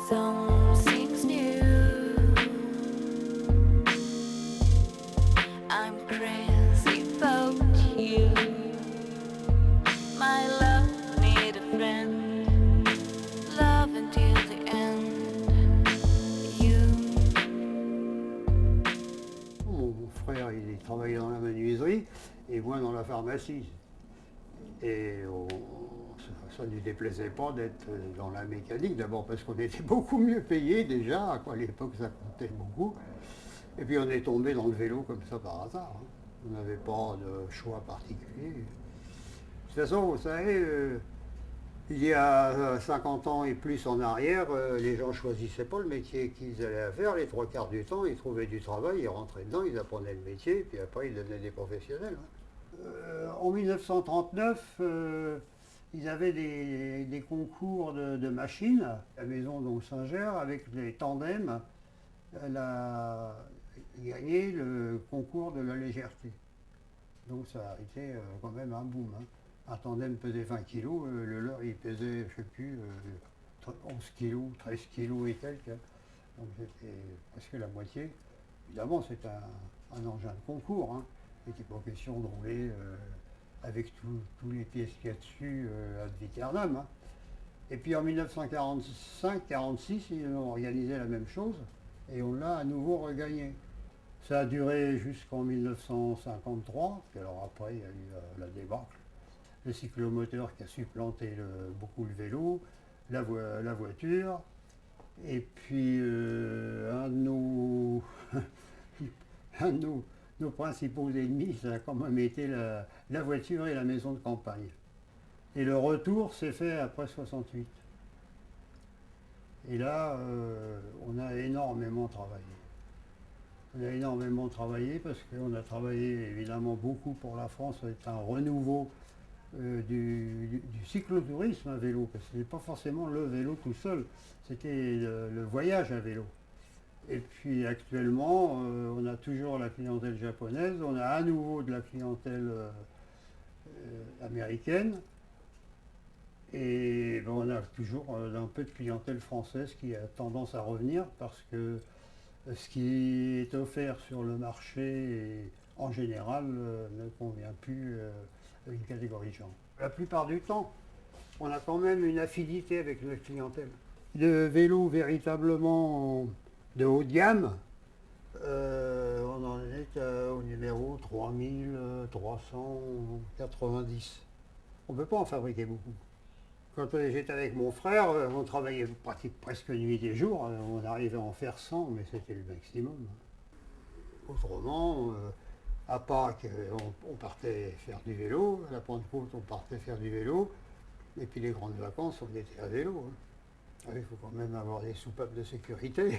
Something's new. I'm crazy about you. My love need a friend. Love until the end. You. Mon frère, il travaillait dans la menuiserie et moi dans la pharmacie. Et ça ne lui déplaisait pas d'être dans la mécanique, d'abord parce qu'on était beaucoup mieux payés déjà, quoi. À l'époque ça comptait beaucoup. Et puis on est tombé dans le vélo comme ça par hasard, hein. On n'avait pas de choix particulier. De toute façon, vous savez, il y a 50 ans et plus en arrière, les gens ne choisissaient pas le métier qu'ils allaient faire. Les trois quarts du temps, ils trouvaient du travail, ils rentraient dedans, ils apprenaient le métier, puis après ils devenaient des professionnels, hein. En 1939, ils avaient des concours de machines, la maison dont Singer, avec les tandems, elle a gagné le concours de la légèreté. Donc ça a été quand même un boom, hein. Un tandem pesait 20 kilos, le leur il pesait, je ne sais plus, 11 kilos, 13 kilos et quelques, hein. Donc c'était presque la moitié. Évidemment, c'est un engin de concours, hein. Il n'était pas question de rouler avec tous les pièces qu'il y a dessus ad vieternam, hein. Et puis en 1945-46, ils ont organisé la même chose et on l'a à nouveau regagné. Ça a duré jusqu'en 1953, puis alors après il y a eu la débâcle. Le cyclomoteur qui a supplanté beaucoup le vélo, la voiture, et puis un de nos, un de nos principaux ennemis, ça a quand même été la voiture et la maison de campagne. Et le retour s'est fait après 68. Et là, on a énormément travaillé. On a énormément travaillé parce qu'on a travaillé évidemment beaucoup pour la France. C'est un renouveau du cyclotourisme à vélo, parce que ce n'est pas forcément le vélo tout seul, c'était le voyage à vélo. Et puis actuellement, on a toujours la clientèle japonaise, on a à nouveau de la clientèle américaine, et ben, on a toujours un peu de clientèle française qui a tendance à revenir parce que ce qui est offert sur le marché en général ne convient plus à une catégorie de gens. La plupart du temps, on a quand même une affinité avec notre clientèle. De vélos véritablement de haut de gamme, on en est au numéro 3390. On ne peut pas en fabriquer beaucoup. Quand j'étais avec mon frère, on travaillait presque nuit et jour, on arrivait à en faire 100, mais c'était le maximum. Autrement, à Pâques, on partait faire du vélo, à la Pentecôte, on partait faire du vélo, et puis les grandes vacances, on était à vélo, hein. Il faut quand même avoir des soupapes de sécurité.